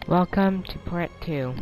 Welcome to part 2.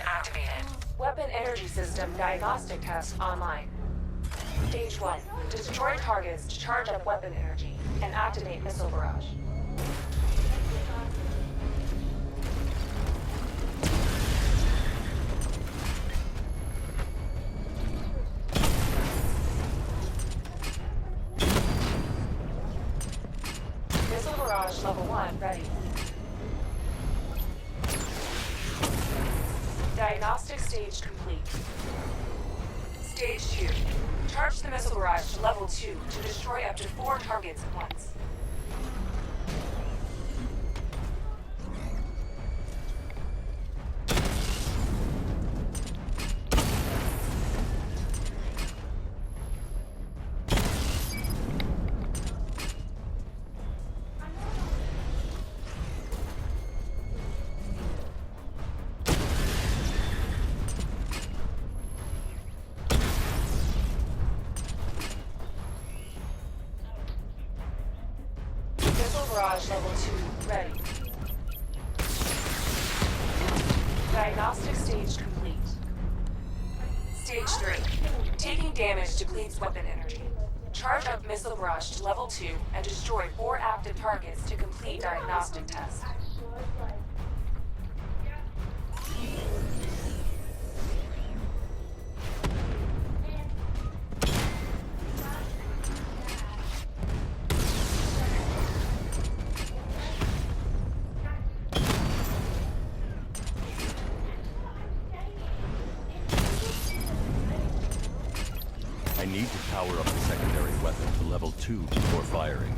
Activated. Weapon energy system diagnostic test online. Stage 1. Destroy targets to charge up weapon energy and activate missile barrage. Missile barrage level 1 ready. Diagnostic stage complete. Stage 2. Charge the missile barrage to level 2 to destroy up to 4 targets at once. Barrage level 2 ready. Diagnostic stage complete. Stage 3. Taking damage depletes weapon energy. Charge up missile barrage to level 2 and destroy 4 active targets to complete diagnostic test. I need to power up the secondary weapon to level 2 before firing.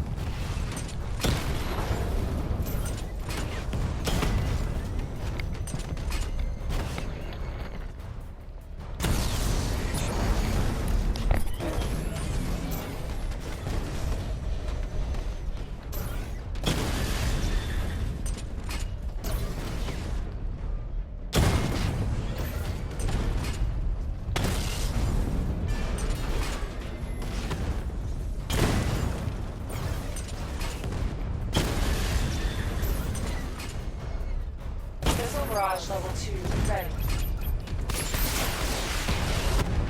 Barrage level 2 ready.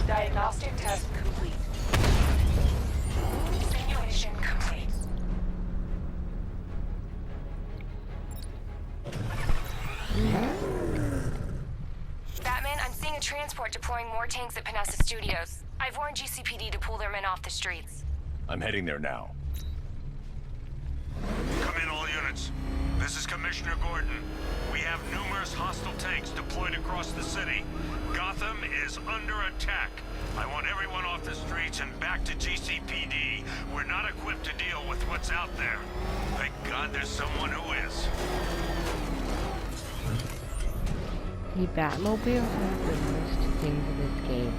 Diagnostic test complete. Simulation complete. Batman, I'm seeing a transport deploying more tanks at Panessa Studios. I've warned GCPD to pull their men off the streets. I'm heading there now. Come in, all units. This is Commissioner Gordon. We have numerous hostile tanks deployed across the city. Gotham is under attack. I want everyone off the streets and back to GCPD. We're not equipped to deal with what's out there. Thank God there's someone who is. The Batmobile has the most things in this game.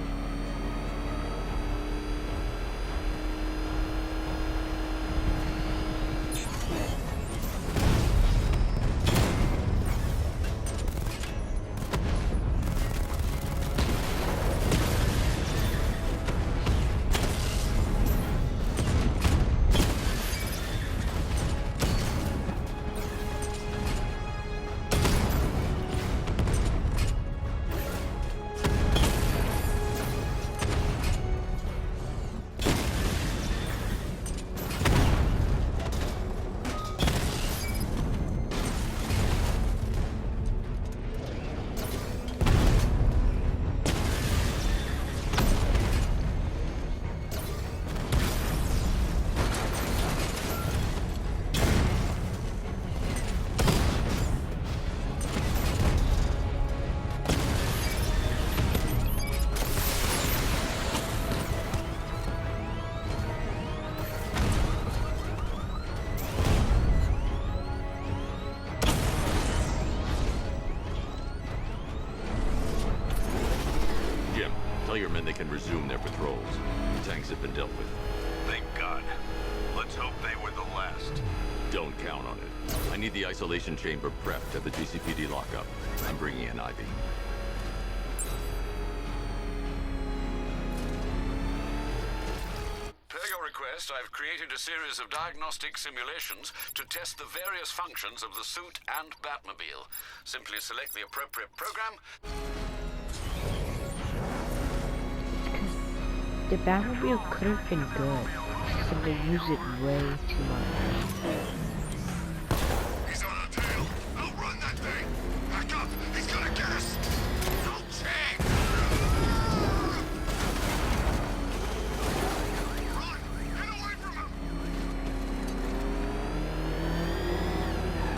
Tell your men they can resume their patrols. The tanks have been dealt with. Thank God. Let's hope they were the last. Don't count on it. I need the isolation chamber prepped at the GCPD lockup. I'm bringing in Ivy. Per your request, I've created a series of diagnostic simulations to test the various functions of the suit and Batmobile. Simply select the appropriate program. The Batmobile could have been good, except they use it way too much. He's on our tail. Outrun that thing. Back up. He's gonna get us. Don't change. Run. Get away from him.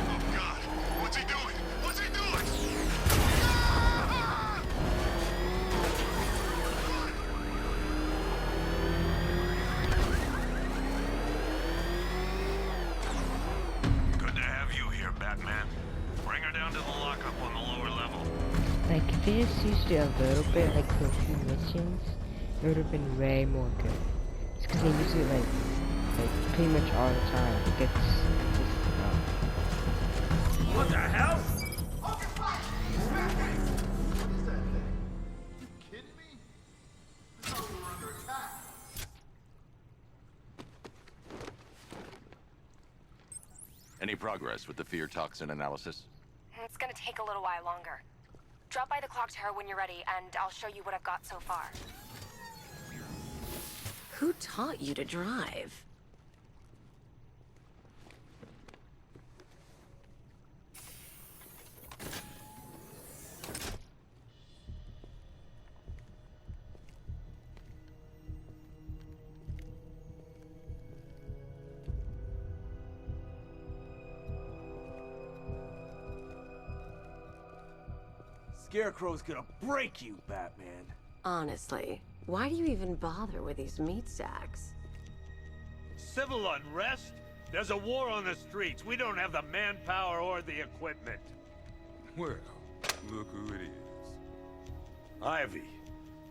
Oh, God. What's he doing? What's he doing? Ah! Good to have you here, Batman. Bring her down to the lockup on the lower level. Like, if they just used it a little bit, like for a few missions, it would have been way more good. It's because they use it like pretty much all the time. It gets consistent now. What the hell? Any progress with the fear toxin analysis? It's gonna take a little while longer. Drop by the clock tower when you're ready, and I'll show you what I've got so far. Who taught you to drive? Scarecrow's gonna break you, Batman. Honestly, why do you even bother with these meat sacks? Civil unrest? There's a war on the streets. We don't have the manpower or the equipment. Well, look who it is. Ivy.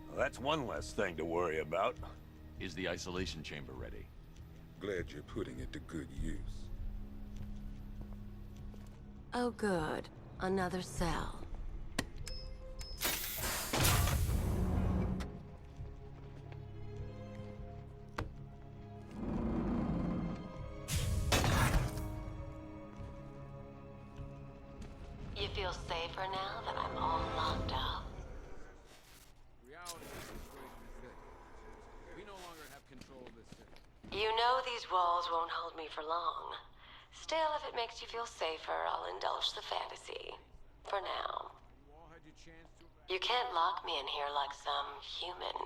Well, that's one less thing to worry about. Is the isolation chamber ready? Glad you're putting it to good use. Oh good, another cell. You feel safer now that I'm all locked up? Reality of the situation is this. We no longer have control of this city. You know these walls won't hold me for long. Still, if it makes you feel safer, I'll indulge the fantasy. For now. You all had your chance to... You can't lock me in here like some human.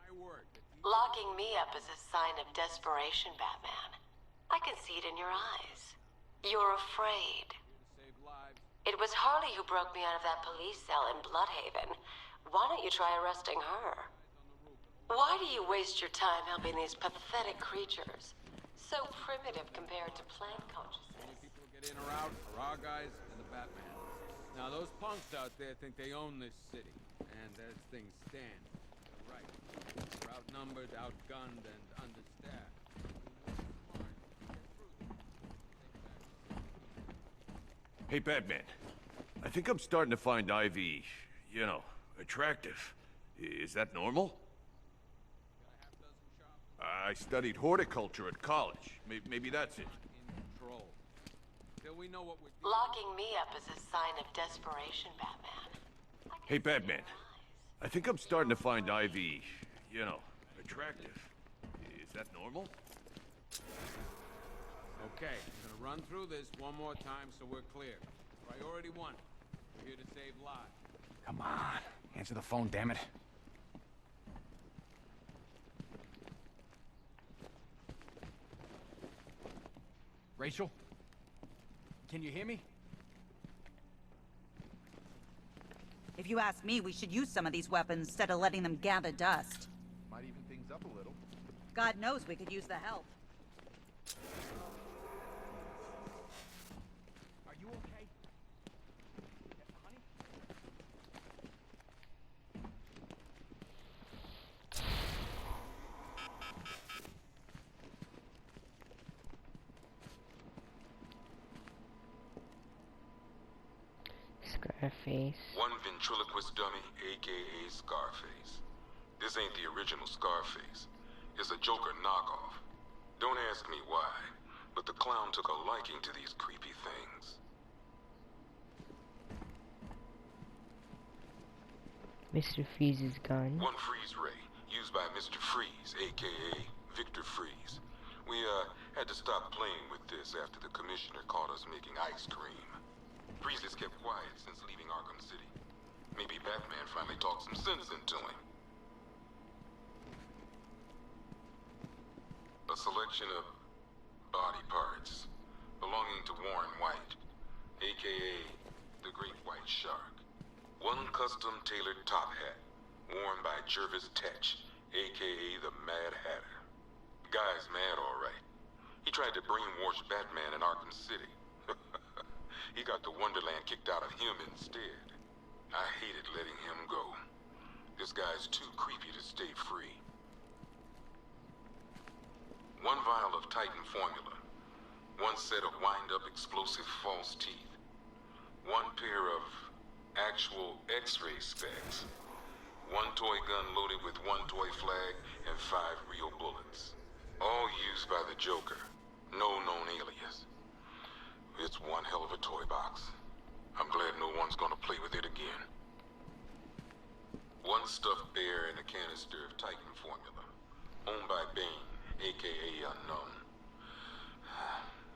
My word. That these... Locking me up is a sign of desperation, Batman. I can see it in your eyes. You're afraid. Save lives. It was Harley who broke me out of that police cell in Bloodhaven. Why don't you try arresting her? Why do you waste your time helping these pathetic creatures? So primitive compared to plant Only consciousness. people who get in or out are our guys and the Batman. Now those punks out there think they own this city. And as things stand, they're right. We're outnumbered, outgunned, and understaffed. Hey, Batman. I think I'm starting to find Ivy, you know, attractive. Is that normal? I studied horticulture at college. Maybe that's it. In control. Till we know what we're doing. Locking me up is a sign of desperation, Batman. Hey, Batman. I think I'm starting to find Ivy, you know, attractive. Is that normal? Okay, I'm gonna run through this one more time so we're clear. Priority 1. We're here to save lives. Come on. Answer the phone, damn it. Rachel? Can you hear me? If you ask me, we should use some of these weapons instead of letting them gather dust. Might even things up a little. God knows we could use the help. Are you okay? Honey? Scarface. One ventriloquist dummy, aka Scarface. This ain't the original Scarface. It's a Joker knockoff. Don't ask me why, but the clown took a liking to these creepy things. Mr. Freeze's gun. One freeze ray, used by Mr. Freeze, aka Victor Freeze. We, had to stop playing with this after the commissioner caught us making ice cream. Freeze has kept quiet since leaving Arkham City. Maybe Batman finally talked some sense into him. A selection of body parts belonging to Warren White, aka the Great White Shark. One custom tailored top hat, worn by Jervis Tetch, aka the Mad Hatter. The guy's mad, all right. He tried to brainwash Batman in Arkham City. He got the Wonderland kicked out of him instead. I hated letting him go. This guy's too creepy to stay free. One vial of Titan formula. One set of wind-up explosive false teeth. One pair of actual X-ray specs. One toy gun loaded with one toy flag and 5 real bullets. All used by the Joker. No known alias. It's one hell of a toy box. I'm glad no one's gonna play with it again. One stuffed bear in a canister of Titan formula. Owned by Bane, aka Unknown.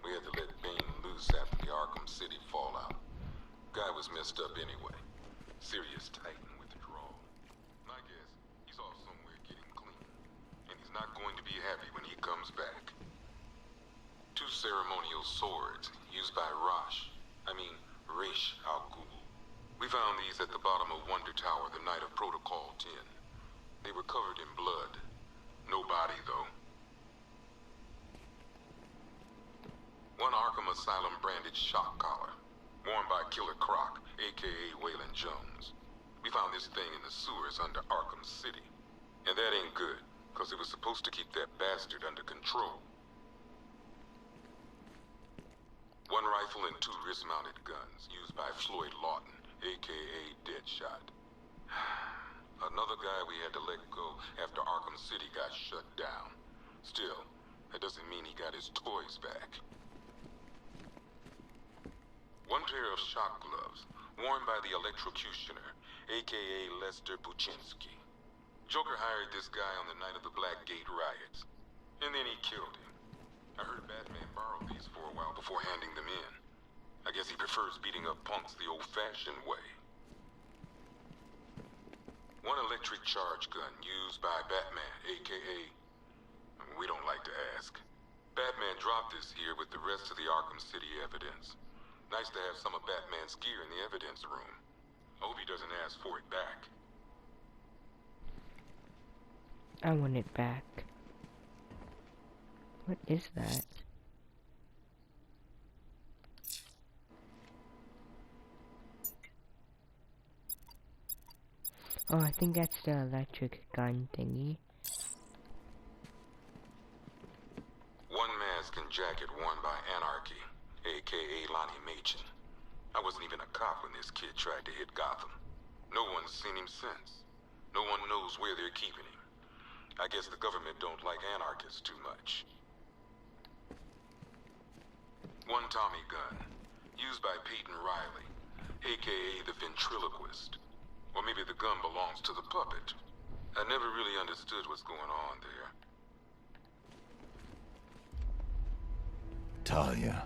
We had to let Bane loose after the Arkham City fallout. Guy was messed up anyway. Serious Titan withdrawal. I guess he's off somewhere getting clean. And he's not going to be happy when he comes back. 2 ceremonial swords used by Ra's al Ghul. We found these at the bottom of Wonder Tower the night of Protocol 10. They were covered in blood. No body, though. One Arkham Asylum branded shock collar, worn by Killer Croc, aka Waylon Jones. We found this thing in the sewers under Arkham City. And that ain't good, because it was supposed to keep that bastard under control. One rifle and 2 wrist-mounted guns, used by Floyd Lawton, aka Deadshot. Another guy we had to let go after Arkham City got shut down. Still, that doesn't mean he got his toys back. One pair of shock gloves, worn by the Electrocutioner, aka Lester Buczynski. Joker hired this guy on the night of the Blackgate riots, and then he killed him. I heard Batman borrow these for a while before handing them in. I guess he prefers beating up punks the old-fashioned way. One electric charge gun used by Batman, aka... we don't like to ask. Batman dropped this here with the rest of the Arkham City evidence. Nice to have some of Batman's gear in the evidence room. I hope he doesn't ask for it back. I want it back. What is that? Oh, I think that's the electric gun thingy. One mask and jacket worn by Anarchy, aka Lonnie Machin. I wasn't even a cop when this kid tried to hit Gotham. No one's seen him since. No one knows where they're keeping him. I guess the government don't like anarchists too much. One Tommy gun, used by Peyton Riley, aka the ventriloquist. Or maybe the gun belongs to the puppet. I never really understood what's going on there. Talia.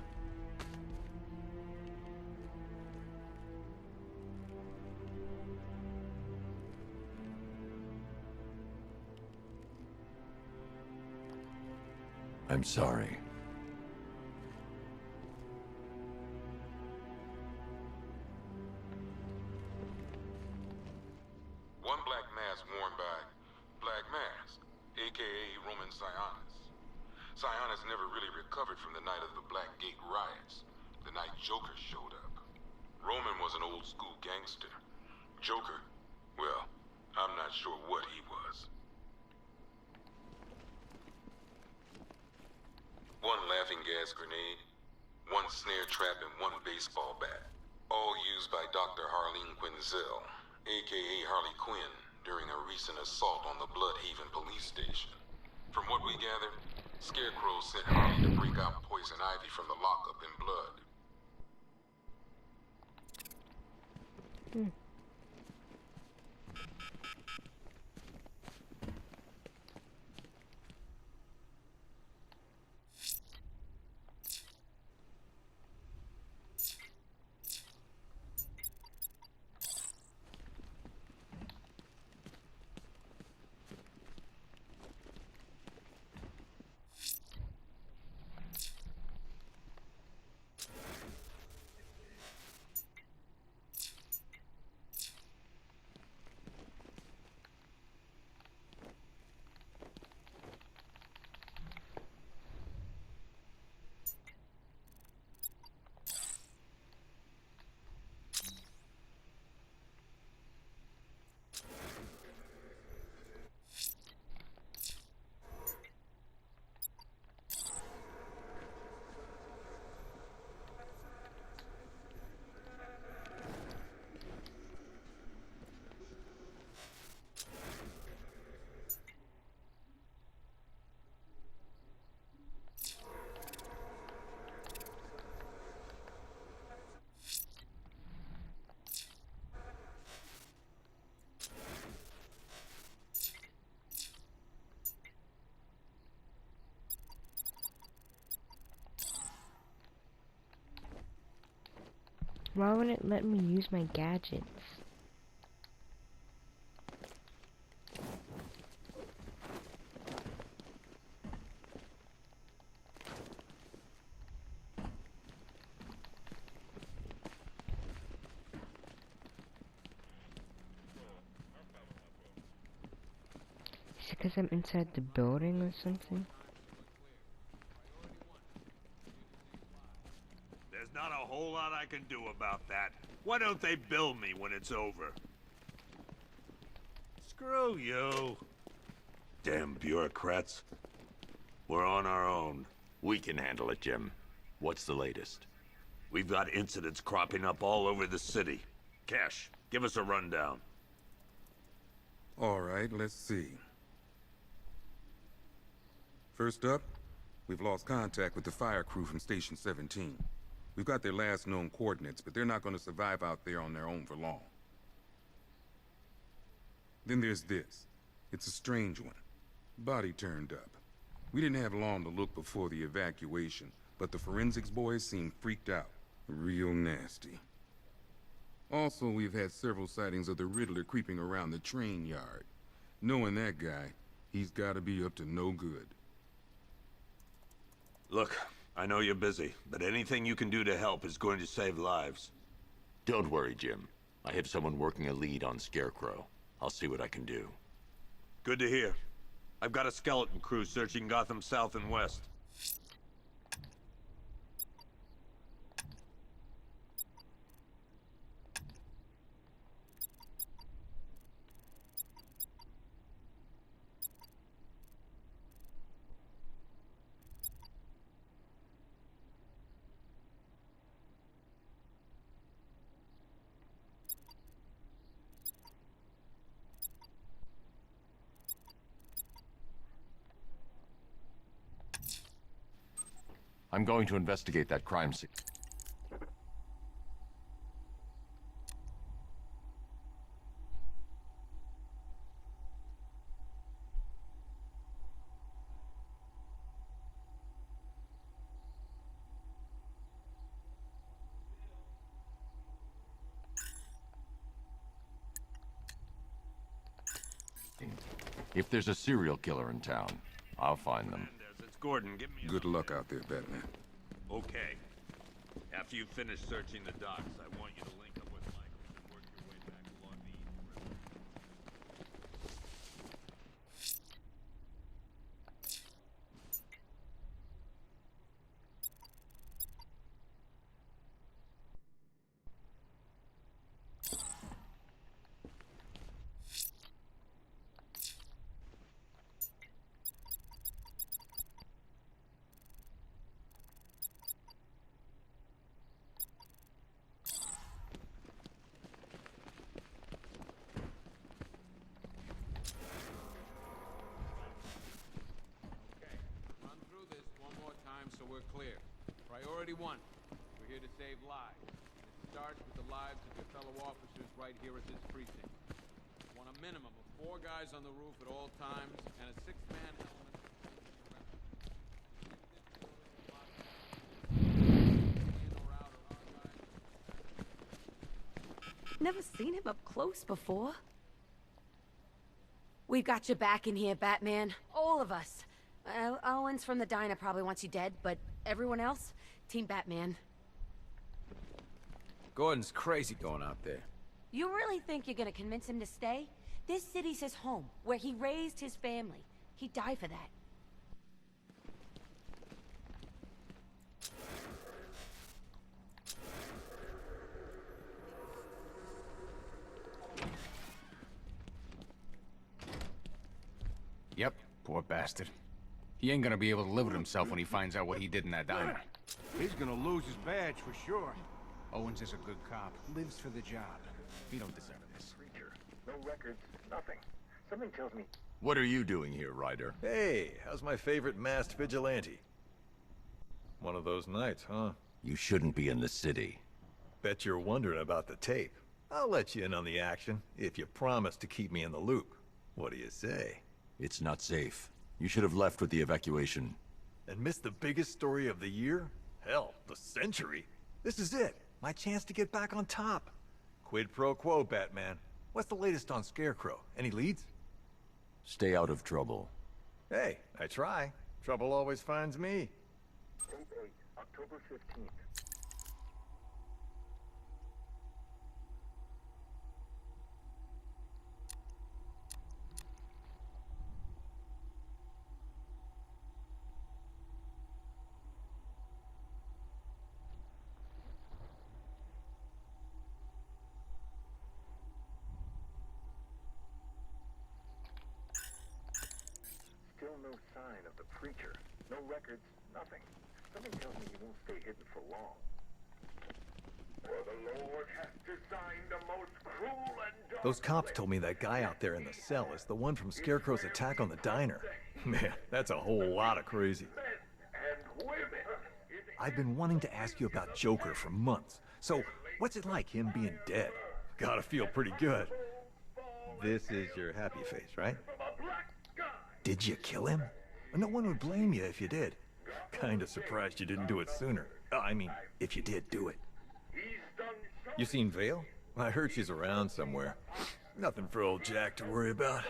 I'm sorry. One black mask worn by Black Mask, aka Roman Sionis. Sionis never really recovered from the night of the Blackgate riots, the night Joker showed up. Roman was an old school gangster. Joker, well, I'm not sure what he was. One laughing gas grenade, one snare trap, and one baseball bat. All used by Dr. Harleen Quinzel, aka Harley Quinn, during a recent assault on the Bloodhaven police station. From what we gathered, Scarecrow sent Harley to break out Poison Ivy from the lockup in Blood. Why wouldn't it let me use my gadgets? Is it because I'm inside the building or something? There's not a whole lot I can do about that. Why don't they bill me when it's over? Screw you. Damn bureaucrats. We're on our own. We can handle it, Jim. What's the latest? We've got incidents cropping up all over the city. Cash, give us a rundown. All right, let's see. First up, we've lost contact with the fire crew from Station 17. We've got their last known coordinates, but they're not going to survive out there on their own for long. Then there's this. It's a strange one. Body turned up. We didn't have long to look before the evacuation, but the forensics boys seemed freaked out. Real nasty. Also, we've had several sightings of the Riddler creeping around the train yard. Knowing that guy, he's gotta be up to no good. Look, I know you're busy, but anything you can do to help is going to save lives. Don't worry, Jim. I have someone working a lead on Scarecrow. I'll see what I can do. Good to hear. I've got a skeleton crew searching Gotham South and West. I'm going to investigate that crime scene. If there's a serial killer in town, I'll find them. It's Gordon. Give me Good luck out there, Batman. Okay. After you finish searching the docks, I want you to link up with Michael and work your way back along the East River. we're clear. Priority 1. We're here to save lives. It starts with the lives of your fellow officers right here at this precinct. I want a minimum of 4 guys on the roof at all times, and a 6-man element. Never seen him up close before. We've got your back in here, Batman. All of us. Owens from the diner probably wants you dead, but everyone else, Team Batman. Gordon's crazy going out there. You really think you're gonna convince him to stay? This city's his home, where he raised his family. He'd die for that. Yep, poor bastard. He ain't gonna be able to live with himself when he finds out what he did in that diner. He's gonna lose his badge for sure. Owens is a good cop, lives for the job. He don't deserve this. Creature. No records, nothing. Something tells me... What are you doing here, Ryder? Hey, how's my favorite masked vigilante? One of those nights, huh? You shouldn't be in the city. Bet you're wondering about the tape. I'll let you in on the action, if you promise to keep me in the loop. What do you say? It's not safe. You should have left with the evacuation. And missed the biggest story of the year? Hell, the century. This is it. My chance to get back on top. Quid pro quo, Batman. What's the latest on Scarecrow? Any leads? Stay out of trouble. Hey, I try. Trouble always finds me. 8-8, October 15th. Still no sign of the preacher. No records, nothing. Something tells me he won't stay hidden for long. For the Lord hath designed a most cruel and dark... Those cops told me that guy out there in the cell is the one from Scarecrow's attack on the diner. Man, that's a whole lot of crazy. And women. I've been wanting to ask you about Joker for months. So, what's it like, him being dead? Gotta feel pretty good. This is your happy face, right? Did you kill him? No one would blame you if you did. Kinda surprised you didn't do it sooner. I mean, if you did do it. You seen Vale? I heard she's around somewhere. Nothing for old Jack to worry about.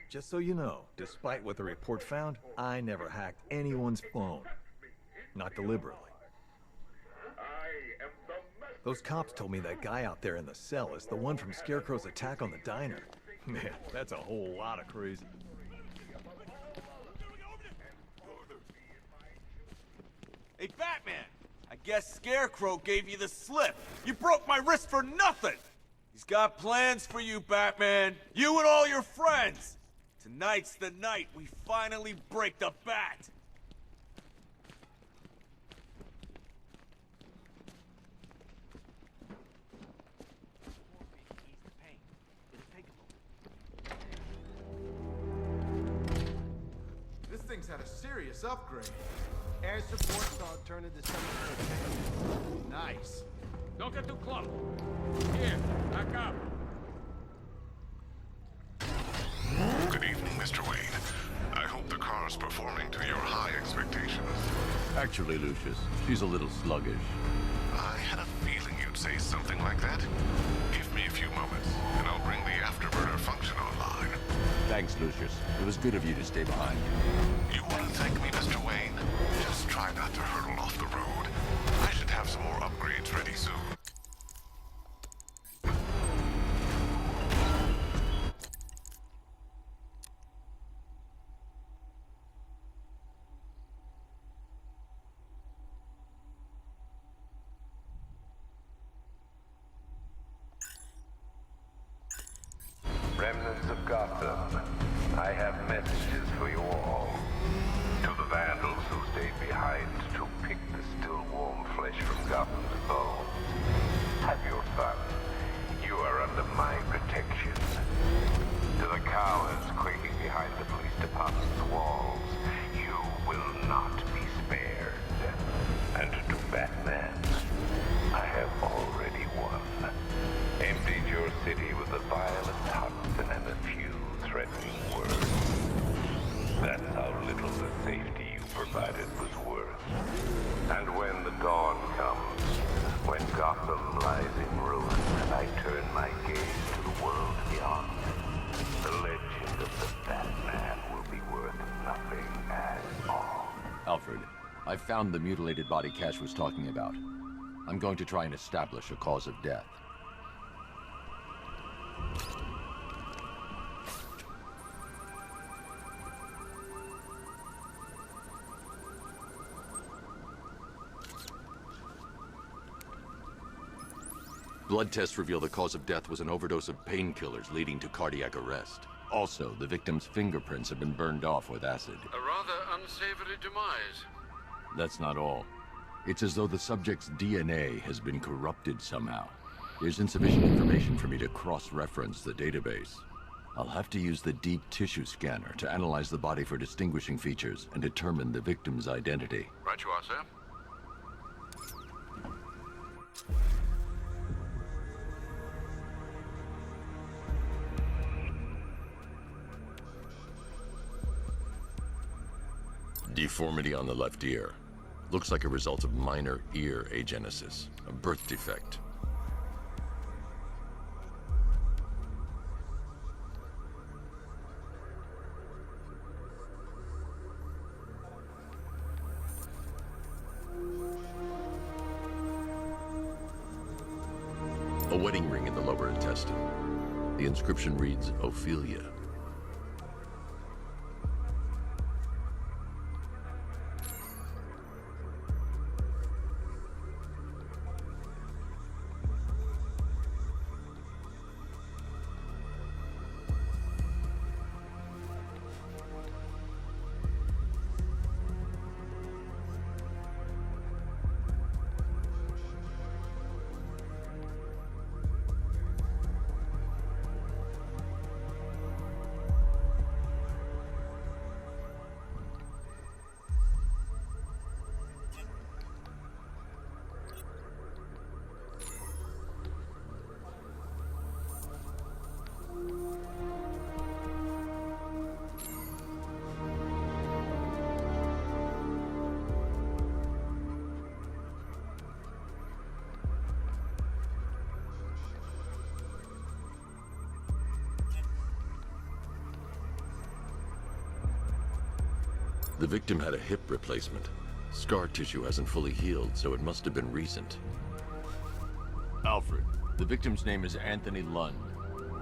Just so you know, despite what the report found, I never hacked anyone's phone. Not deliberately. Those cops told me that guy out there in the cell is the one from Scarecrow's attack on the diner. Man, that's a whole lot of crazy. Hey, Batman! I guess Scarecrow gave you the slip. You broke my wrist for nothing! He's got plans for you, Batman. You and all your friends. Tonight's the night we finally break the bat. This thing's had a serious upgrade. Air support saw it turn into something. Nice. Don't get too close. Here, back up. Good evening, Mr. Wayne. I hope the car's performing to your high expectations. Actually, Lucius, she's a little sluggish. I had a feeling you'd say something like that. Give me a few moments, and I'll bring the afterburner function online. Thanks, Lucius. It was good of you to stay behind. You want to thank me, Mr. Wayne? Just try not to hurtle off the road. I should have some more upgrades ready soon. Remnants of Gotham, I have messages for you all. To the vandals who stayed behind to pick the still warm flesh from Gotham's bones. Have your fun. You are under my protection. To the cowards quaking behind the police department's walls, you will not I've found the mutilated body Cash was talking about. I'm going to try and establish a cause of death. Blood tests reveal the cause of death was an overdose of painkillers leading to cardiac arrest. Also, the victim's fingerprints have been burned off with acid. A rather unsavory demise. That's not all. It's as though the subject's DNA has been corrupted somehow. There's insufficient information for me to cross-reference the database. I'll have to use the deep tissue scanner to analyze the body for distinguishing features and determine the victim's identity. Right you are, sir. Deformity on the left ear. Looks like a result of minor ear agenesis, a birth defect. A wedding ring in the lower intestine. The inscription reads, Ophelia. The victim had a hip replacement. Scar tissue hasn't fully healed, so it must have been recent. Alfred, the victim's name is Anthony Lund.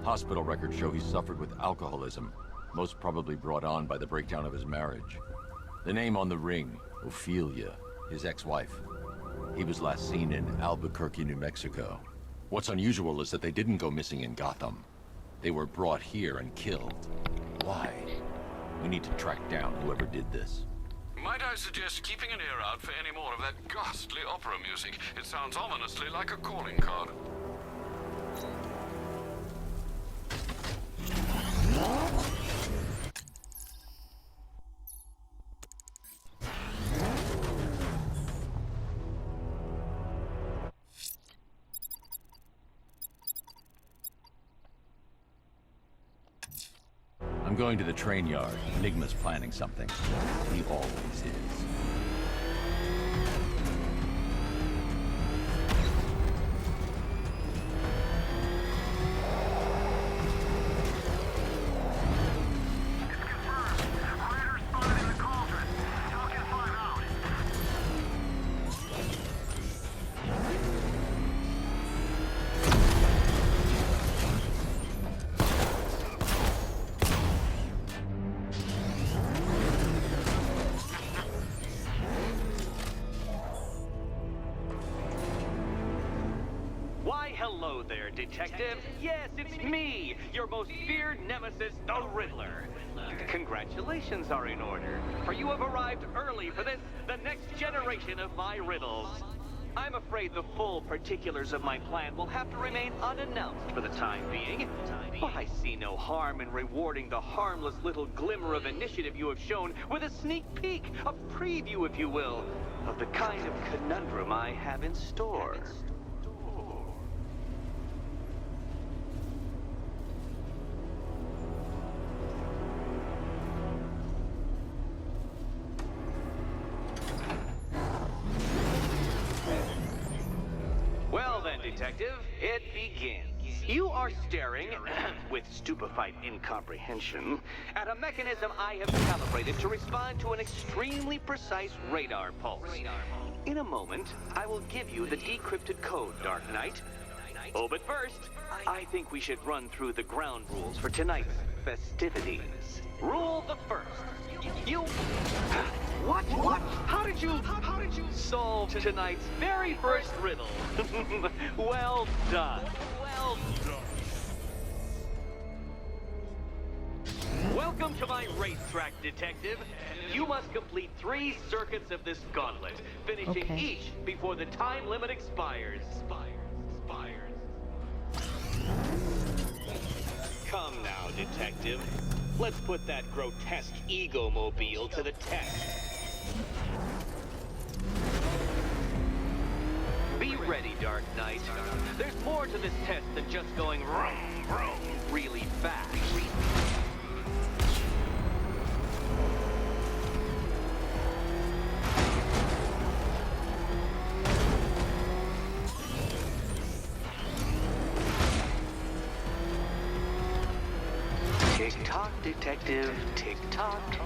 Hospital records show he suffered with alcoholism, most probably brought on by the breakdown of his marriage. The name on the ring, Ophelia, his ex-wife. He was last seen in Albuquerque, New Mexico. What's unusual is that they didn't go missing in Gotham. They were brought here and killed. Why? We need to track down whoever did this. Might I suggest keeping an ear out for any more of that ghastly opera music? It sounds ominously like a calling card. I'm going to the train yard. Enigma's planning something. He always is. Hello there, Detective. Yes, it's me, your most feared nemesis, the Riddler. Congratulations are in order, for you have arrived early for this, the next generation of my riddles. I'm afraid the full particulars of my plan will have to remain unannounced for the time being, but I see no harm in rewarding the harmless little glimmer of initiative you have shown with a sneak peek, a preview, if you will, of the kind of conundrum I have in store. Well then, Detective, it begins. You are staring, with stupefied incomprehension, at a mechanism I have calibrated to respond to an extremely precise radar pulse. In a moment, I will give you the decrypted code, Dark Knight. Oh, but first, I think we should run through the ground rules for tonight's festivities. Rule the first. You... What? How did you solve tonight's very first riddle? Well done. Welcome to my racetrack, detective. You must complete 3 circuits of this gauntlet, finishing each before the time limit expires. Come now, detective. Let's put that grotesque ego-mobile to the test. Be ready, Dark Knight. There's more to this test than just going vroom, vroom really fast. Tick-tock, detective, tick-tock.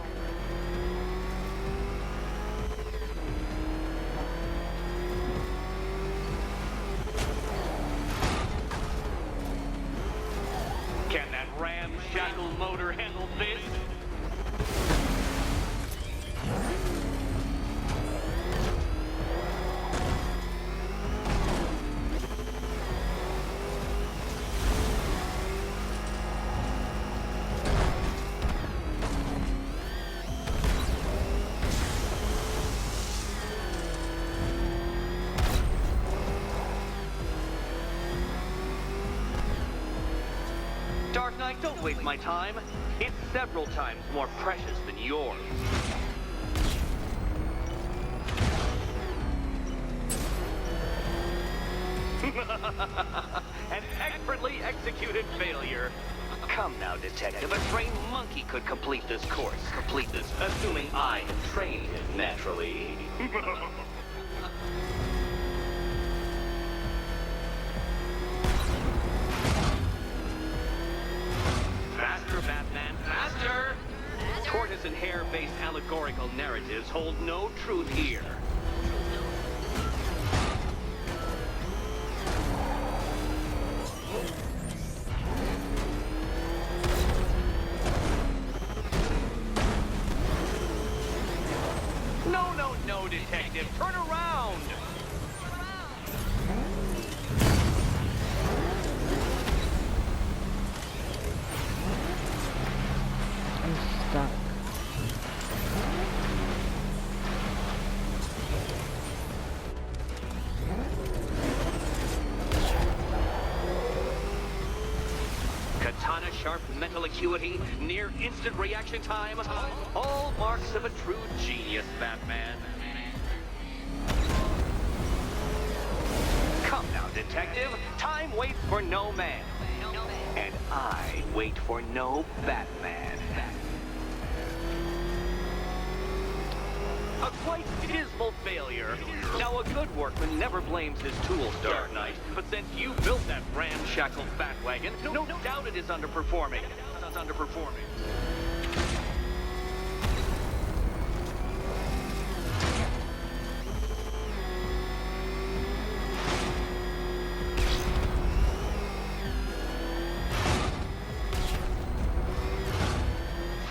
Can that ramshackle motor handle this? Dark Knight, don't waste my time. It's several times more precious than yours. An expertly executed failure. Come now, detective. A trained monkey could complete this course. Assuming I trained him naturally. Faster, Batman, faster! Tortoise and hare-based allegorical narratives hold no truth here. No, detective, turn around! I'm stuck. Katana sharp mental acuity, near instant reaction time, all marks of a true genius, Batman. Come now, detective. Time waits for no man. And I wait for no Batman. A quite dismal failure. Now, a good workman never blames his tools, Dark Knight. But since you built that ramshackle Batwagon, no doubt it is underperforming.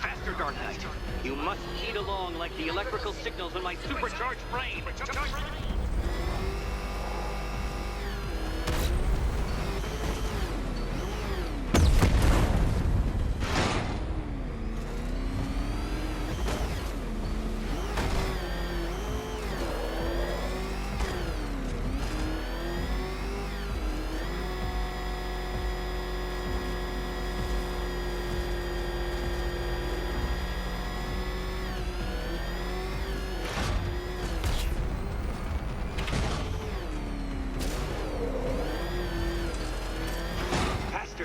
Faster, Dark Knight. You must heed along like the electrical signals in my supercharged brain.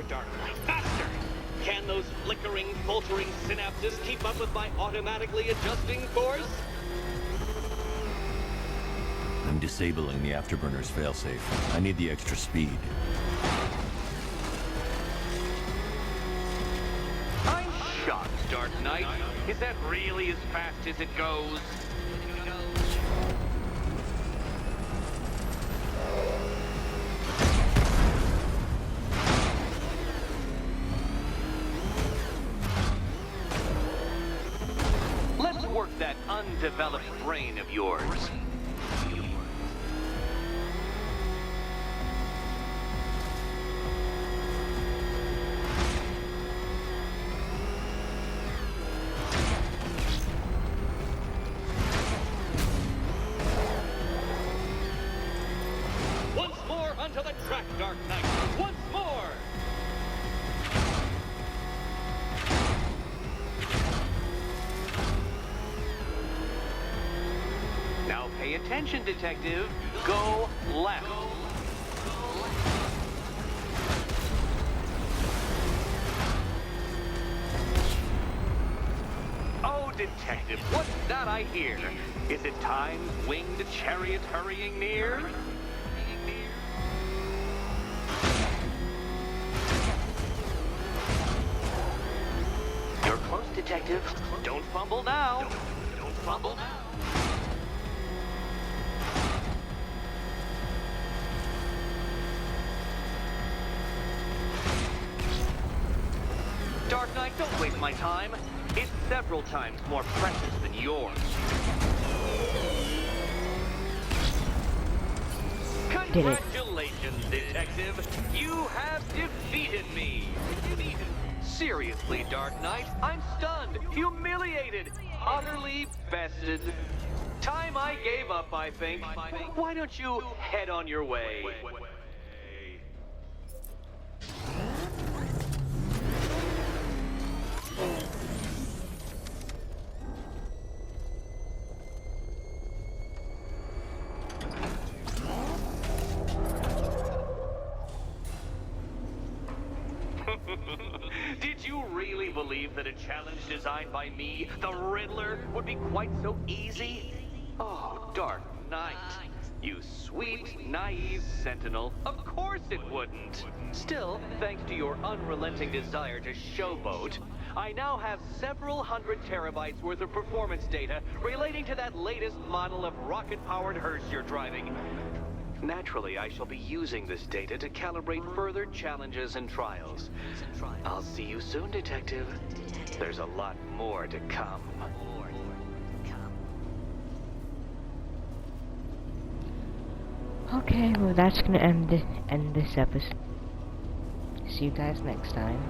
Dark Knight, faster! Can those flickering, faltering synapses keep up with my automatically adjusting course? I'm disabling the afterburner's failsafe. I need the extra speed. Dark Knight. Is that really as fast as it goes? Let's work that undeveloped brain of yours. Once more onto the track, Dark Knight. Once more! Now pay attention, detective. Go left. Oh, detective, what's that I hear? Is it time's winged chariot hurrying near? You're close, detective. Don't fumble now. Don't fumble now. Dark Knight, don't waste my time. It's several times more precious than yours. Congratulations, detective. You have defeated me. Seriously, Dark Knight, I'm stunned, humiliated, utterly bested. Time I gave up, I think. Why don't you head on your way? Did you really believe that a challenge designed by me, the Riddler, would be quite so easy? Oh, Dark Knight. You sweet, naive sentinel. Of course it wouldn't. Still, thanks to your unrelenting desire to showboat, I now have several hundred terabytes worth of performance data relating to that latest model of rocket-powered hearse you're driving. Naturally, I shall be using this data to calibrate further challenges and trials. I'll see you soon, detective. There's a lot more to come. Okay, well that's gonna end this episode. See you guys next time.